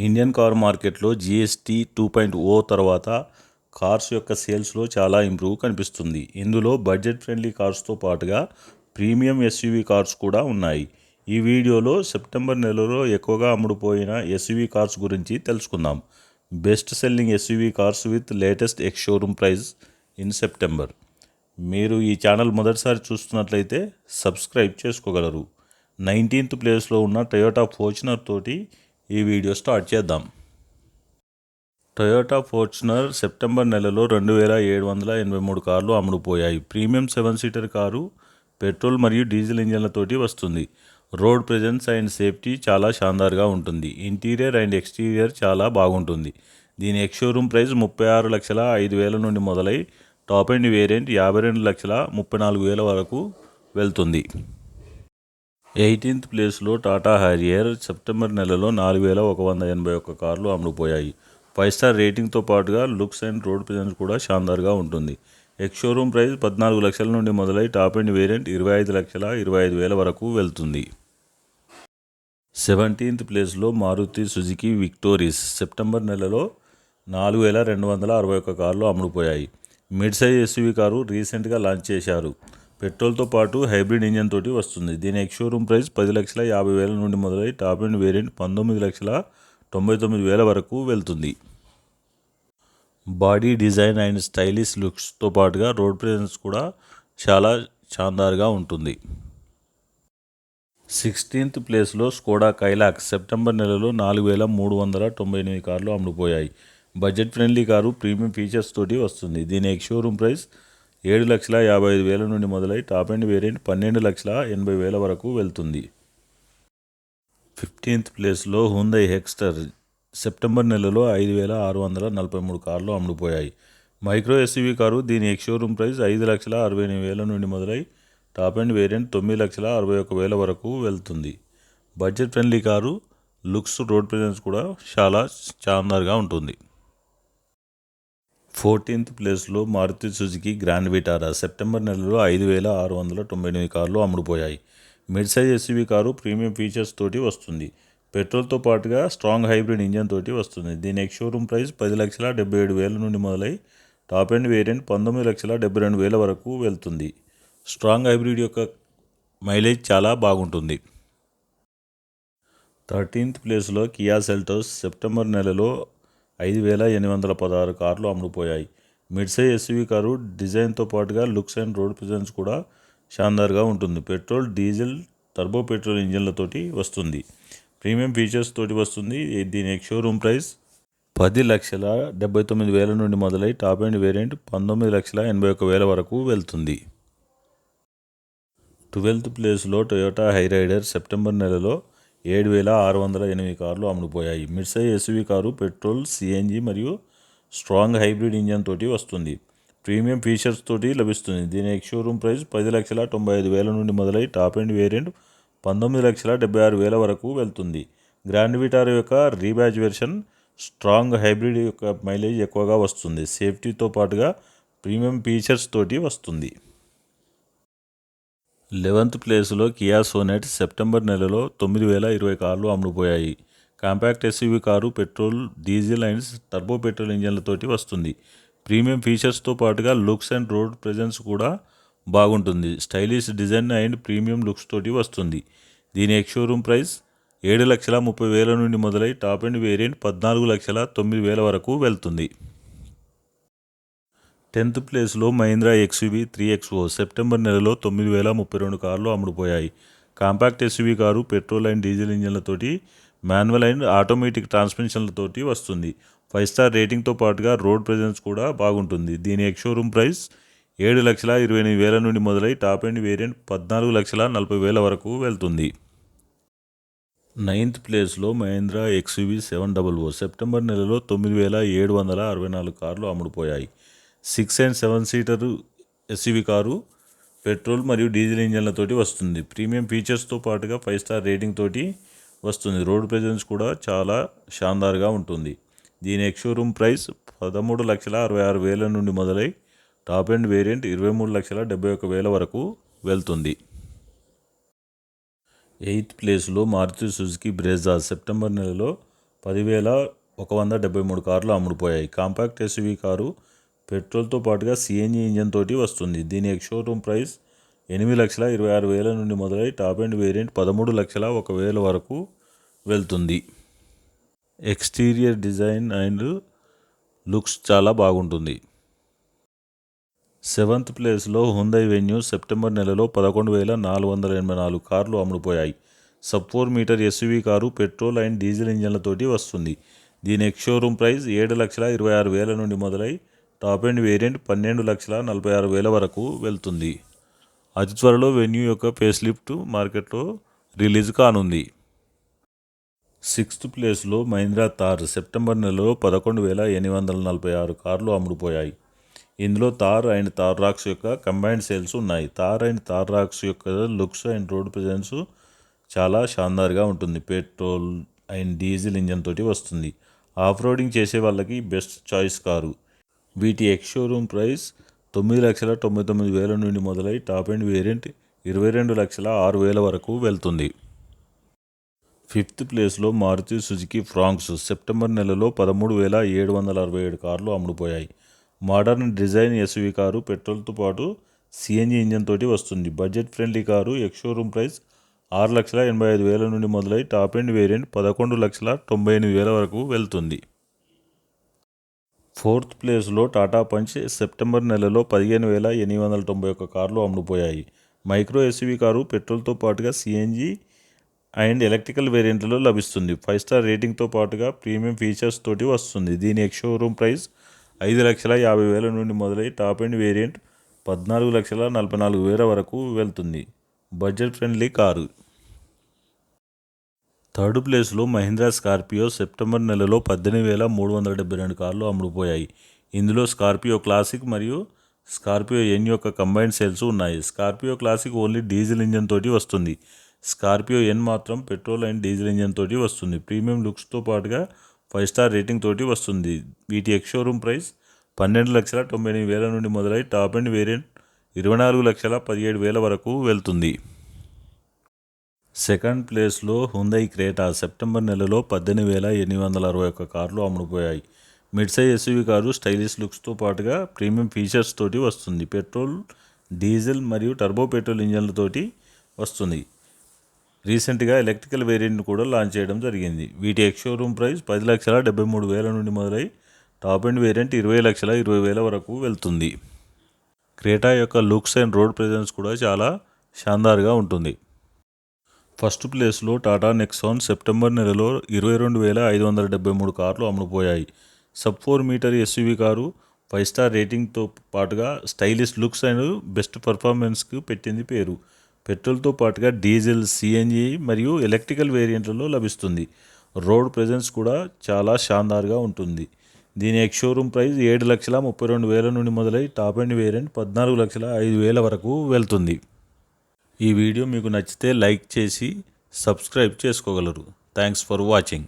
Indian car మార్కెట్లో GST 2.0 తర్వాత cars యొక్క సేల్స్లో చాలా ఇంప్రూవ్ కనిపిస్తుంది. ఇందులో బడ్జెట్ ఫ్రెండ్లీ కార్స్తో పాటుగా ప్రీమియం ఎస్యూవీ కార్స్ కూడా ఉన్నాయి. ఈ వీడియోలో సెప్టెంబర్ నెలలో ఎక్కువగా అమ్ముడుపోయిన ఎస్యూవీ కార్స్ గురించి తెలుసుకుందాం. Best selling SUV cars with latest X showroom price in September. మీరు ఈ ఛానల్ మొదటిసారి చూస్తున్నట్లయితే సబ్స్క్రైబ్ చేసుకోగలరు. 19th ప్లేస్లో ఉన్న టొయోటా ఫార్చునర్ తోటి ఈ వీడియో స్టార్ట్ చేద్దాం. టొయోటా ఫార్చునర్ సెప్టెంబర్ నెలలో 2783 కార్లు అమ్ముడుపోయాయి. ప్రీమియం 7 సీటర్ కారు పెట్రోల్ మరియు డీజిల్ ఇంజన్లతోటి వస్తుంది. రోడ్ ప్రెజెన్స్ అండ్ సేఫ్టీ చాలా షాందార్గా ఉంటుంది. ఇంటీరియర్ అండ్ ఎక్స్టీరియర్ చాలా బాగుంటుంది. దీని ఎక్స్ షోరూమ్ ప్రైస్ 36,05,000 నుండి మొదలై టాప్ ఎండ్ వేరియంట్ 52,34,000 వరకు వెళ్తుంది. 18th ప్లేస్లో టాటా హారియర్ సెప్టెంబర్ నెలలో 4,181 కార్లు అమ్ముడుపోయాయి. 5 స్టార్ రేటింగ్తో పాటుగా లుక్స్ అండ్ రోడ్ ప్రెజెన్స్ కూడా షాందార్గా ఉంటుంది. ఎక్స్ షోరూమ్ ప్రైస్ 14 లక్షల నుండి మొదలై టాప్ ఎండ్ వేరియంట్ 25,25,000 వరకు వెళ్తుంది. 17th ప్లేస్లో మారుతి సుజుకి విక్టోరీస్ సెప్టెంబర్ నెలలో 4,261 కార్లు అమ్ముడుపోయాయి. మిడ్ సైజ్ ఎస్యూవీ కారు రీసెంట్గా లాంచ్ చేశారు. పెట్రోల్తో పాటు హైబ్రిడ్ ఇంజన్ తోటి వస్తుంది. దీని ఎక్స్ షోరూమ్ ప్రైస్ 10,50,000 నుండి మొదలై టాప్ ఎండ్ వేరియంట్ 19,99,000 వరకు వెళ్తుంది. బాడీ డిజైన్ అండ్ స్టైలిష్ లుక్స్తో పాటుగా రోడ్ ప్రెజెన్స్ కూడా చాలా షాందార్గా ఉంటుంది. 16th ప్లేస్లో స్కోడా కైలాక్ సెప్టెంబర్ నెలలో 4,398 కార్లు అమ్ముడుపోయాయి. Budget friendly car premium features తోటి వస్తుంది. దీని ఎక్స్ షోరూమ్ ప్రైస్ 7,55,000 నుండి మొదలై టాప్ ఎండ్ వేరియంట్ 12,80,000 వరకు వెళ్తుంది. 15th ప్లేస్లో హ్యుందై హెక్స్టర్ సెప్టెంబర్ నెలలో 5,643 కార్లు అమ్ముడుపోయాయి. మైక్రో ఎస్యూవీ కారు దీని ఎక్స్ షోరూమ్ ప్రైస్ 5,68,000 నుండి మొదలై టాప్ ఎండ్ వేరియంట్ 9,61,000 వరకు వెళ్తుంది. Budget friendly car looks road presence కూడా చాలా షాందార్గా ఉంటుంది. 14th ప్లేస్లో Maruti Suzuki Grand Vitara September నెలలో 5,698 కార్లు అమ్ముడుపోయాయి. Mid size SUV car premium features తోటి వస్తుంది. పెట్రోల్తో పాటుగా స్ట్రాంగ్ హైబ్రిడ్ ఇంజన్ తోటి వస్తుంది. దీని ఎక్స్ షోరూమ్ ప్రైస్ 10,77,000 నుండి మొదలై టాప్ ఎండ్ వేరియంట్ 19,72,000 వరకు వెళ్తుంది. స్ట్రాంగ్ హైబ్రిడ్ యొక్క మైలేజ్ చాలా బాగుంటుంది. 13th ప్లేస్లో కియా సెల్టోస్ సెప్టెంబర్ నెలలో 5,816 కార్లు అమ్ముడుపోయాయి. మిడ్ సైజ్ ఎస్యూవీ కారు డిజైన్తో పాటుగా లుక్స్ అండ్ రోడ్ ప్రెజెన్స్ కూడా షాందార్గా ఉంటుంది. పెట్రోల్, డీజిల్, టర్బో పెట్రోల్ ఇంజన్లతోటి వస్తుంది. ప్రీమియం ఫీచర్స్ తోటి వస్తుంది. దీని ఎక్స్ షోరూమ్ ప్రైస్ 10,79,000 నుండి మొదలై టాప్ ఎండ్ వేరియంట్ 19,81,000 వరకు వెళ్తుంది. 12th ప్లేస్లో టొయోటా హైరైడర్ సెప్టెంబర్ నెలలో 7,608 కార్లు అమ్ముడుపోయాయి. Mid size SUV car petrol, CNG మరియు స్ట్రాంగ్ హైబ్రిడ్ ఇంజన్ తోటి వస్తుంది. ప్రీమియం ఫీచర్స్ తోటి లభిస్తుంది. దీని ఎక్స్ షోరూమ్ ప్రైస్ 10,95,000 నుండి మొదలై టాప్ ఎండ్ వేరియంట్ 19,76,000 వరకు వెళ్తుంది. గ్రాండ్ విటారా యొక్క రీబ్యాజ్ వెర్షన్ స్ట్రాంగ్ హైబ్రిడ్ యొక్క మైలేజ్ ఎక్కువగా వస్తుంది. సేఫ్టీతో పాటుగా ప్రీమియం ఫీచర్స్ తోటి వస్తుంది. 11th ప్లేస్లో కియా సోనెట్ సెప్టెంబర్ నెలలో 9,020 కార్లు అమ్ముడుపోయాయి. Compact SUV car petrol, diesel and turbo petrol ఇంజన్లతోటి వస్తుంది. ప్రీమియం ఫీచర్స్తో పాటుగా లుక్స్ అండ్ రోడ్ ప్రెజెన్స్ కూడా బాగుంటుంది. Stylish design and premium looks తోటి వస్తుంది. దీని ఎక్స్ షోరూమ్ ప్రైస్ 7,30,000 నుండి మొదలై టాప్ ఎండ్ వేరియంట్ 14,09,000 వరకు వెళ్తుంది. 10th ప్లేస్లో మహీంద్రా ఎక్స్యూవీ 3XO సెప్టెంబర్ నెలలో 9,032 కార్లు అమ్ముడుపోయాయి. Compact SUV car petrol and diesel ఇంజన్లతోటి మాన్యువల్ అండ్ ఆటోమేటిక్ ట్రాన్స్మిషన్లతోటి వస్తుంది. 5 స్టార్ రేటింగ్తో పాటుగా రోడ్ ప్రెజెన్స్ కూడా బాగుంటుంది. దీని ఎక్స్ షోరూమ్ ప్రైస్ 7,28,000 నుండి మొదలై టాప్ ఎండ్ వేరియంట్ 14,40,000 వరకు వెళ్తుంది. 9th ప్లేస్లో మహీంద్రా ఎక్స్యూవీ 700 సెప్టెంబర్ నెలలో 9,764 కార్లు అమ్ముడుపోయాయి. 6 and 7 seater SUV car petrol మరియు డీజిల్ ఇంజన్లతోటి వస్తుంది. ప్రీమియం ఫీచర్స్తో పాటుగా 5 స్టార్ రేటింగ్ తోటి వస్తుంది. రోడ్ ప్రెజెన్స్ కూడా చాలా షాందార్గా ఉంటుంది. దీని ఎక్స్ షోరూమ్ ప్రైస్ 13,66,000 నుండి మొదలై టాప్ ఎండ్ వేరియంట్ 23,71,000 వరకు వెళ్తుంది. 8th ప్లేస్లో మారుతి సుజుకి బ్రెజా సెప్టెంబర్ నెలలో 10,173 కార్లు అమ్ముడుపోయాయి. కాంపాక్ట్ ఎస్యూవీ కారు పెట్రోల్తో పాటుగా సిఎన్జి ఇంజన్ తోటి వస్తుంది. దీని ఎక్స్ షోరూమ్ ప్రైస్ 8,26,000 నుండి మొదలై టాప్ ఎండ్ వేరియంట్ 13,01,000 వరకు వెళ్తుంది. ఎక్స్టీరియర్ డిజైన్ అండ్ లుక్స్ చాలా బాగుంటుంది. 7th ప్లేస్లో హ్యుండై వెన్యూ సెప్టెంబర్ నెలలో 11,484 కార్లు అమ్ముడుపోయాయి. Sub 4 metre SUV car petrol and diesel ఇంజన్లతోటి వస్తుంది. దీని ఎక్స్ షోరూమ్ ప్రైస్ 7,26,000 నుండి మొదలై టాప్ ఎండ్ వేరియంట్ 12,46,000 వరకు వెళ్తుంది. అతి త్వరలో వెన్యూ యొక్క ఫేస్ లిఫ్ట్ మార్కెట్లో రిలీజ్ కానుంది. 6th ప్లేస్లో మహీంద్రా థార్ సెప్టెంబర్ నెలలో 11,846 కార్లు అమ్ముడుపోయాయి. ఇందులో థార్ అండ్ థార్ రాక్స్ యొక్క కంబైన్డ్ సేల్స్ ఉన్నాయి. థార్ అండ్ థార్ రాక్స్ యొక్క లుక్స్ అండ్ రోడ్ ప్రెజెన్స్ చాలా షాన్దార్గా ఉంటుంది. పెట్రోల్ అండ్ డీజిల్ ఇంజన్ తోటి వస్తుంది. ఆఫ్ రోడింగ్ చేసే వాళ్ళకి బెస్ట్ చాయిస్ కారు. వీటి ఎక్స్ షోరూమ్ ప్రైస్ 9,99,000 నుండి మొదలై టాప్ ఎండ్ వేరియంట్ 22,06,000 వరకు వెళ్తుంది. 5th ప్లేస్లో మారుతి సుజుకి ఫ్రాంక్స్ సెప్టెంబర్ నెలలో 13,767 కార్లు అమ్ముడుపోయాయి. మోడర్న్ డిజైన్ ఎస్యూవీ కారు పెట్రోల్తో పాటు సిఎన్జి ఇంజన్ తోటి వస్తుంది. Budget friendly car X showroom price 6,85,000 నుండి మొదలై టాప్ ఎండ్ వేరియంట్ 11,98,000 వరకు వెళ్తుంది. 4th ప్లేస్లో టాటా పంచ్ సెప్టెంబర్ నెలలో 15,891 కార్లు అమ్ముడుపోయాయి. మైక్రో ఎస్యూవీ కారు పెట్రోల్తో పాటుగా సిఎన్జి అండ్ ఎలక్ట్రికల్ వేరియంట్లలో లభిస్తుంది. 5 స్టార్ రేటింగ్తో పాటుగా ప్రీమియం ఫీచర్స్ తోటి వస్తుంది. దీని ఎక్స్ షోరూమ్ ప్రైస్ 5,50,000 నుండి మొదలై టాప్ ఎండ్ వేరియంట్ 14,44,000 వరకు వెళ్తుంది. Budget friendly car. 3rd ప్లేస్లో మహీంద్రా స్కార్పియో సెప్టెంబర్ నెలలో 18,372 కార్లు అమ్ముడుపోయాయి. ఇందులో స్కార్పియో క్లాసిక్ మరియు స్కార్పియో ఎన్ యొక్క కంబైన్డ్ సేల్స్ ఉన్నాయి. Scorpio classic only diesel engine తోటి వస్తుంది. స్కార్పియో ఎన్ మాత్రం పెట్రోల్ అండ్ డీజిల్ ఇంజన్ తోటి వస్తుంది. ప్రీమియం లుక్స్తో పాటుగా 5 స్టార్ రేటింగ్ తోటి వస్తుంది. వీటి ఎక్స్ షోరూమ్ ప్రైస్ 12,98,000 నుండి మొదలై టాప్ ఎండ్ వేరియంట్ 24,17,000 వరకు వెళ్తుంది. 2nd ప్లేస్లో హ్యుండై క్రేటా సెప్టెంబర్ నెలలో 18,861 కార్లు అమ్ముడుపోయాయి. Mid size SUV car stylish లుక్స్తో పాటుగా ప్రీమియం ఫీచర్స్ తోటి వస్తుంది. పెట్రోల్, డీజిల్ మరియు టర్బో పెట్రోల్ ఇంజన్లతోటి వస్తుంది. రీసెంట్గా ఎలక్ట్రికల్ వేరియంట్ను కూడా లాంచ్ చేయడం జరిగింది. వీటి ఎక్స్ షోరూమ్ ప్రైస్ 10,73,000 నుండి మొదలై టాప్ ఎండ్ వేరియంట్ 20,20,000 వరకు వెళ్తుంది. క్రేటా యొక్క లుక్స్ అండ్ రోడ్ ప్రెజెన్స్ కూడా చాలా షాన్దార్గా ఉంటుంది. 1st ప్లేస్లో టాటా నెక్సాన్ సెప్టెంబర్ నెలలో 22,573 కార్లు అమ్ముడుపోయాయి. Sub 4 metre SUV car 5 star రేటింగ్తో పాటుగా స్టైలిష్ లుక్స్ అండ్ బెస్ట్ పర్ఫార్మెన్స్కి పెట్టింది పేరు. పెట్రోల్తో పాటుగా డీజిల్, సిఎన్జి మరియు ఎలక్ట్రికల్ వేరియంట్లలో లభిస్తుంది. రోడ్ ప్రెజెన్స్ కూడా చాలా షాన్దార్గా ఉంటుంది. దీని ఎక్స్ షోరూమ్ ప్రైస్ 7,32,000 నుండి మొదలై టాప్ ఎండ్ వేరియంట్ 14,05,000 వరకు వెళ్తుంది. ఈ వీడియో మీకు నచ్చితే లైక్ చేసి సబ్స్క్రైబ్ చేసుకోగలరు. Thanks for watching.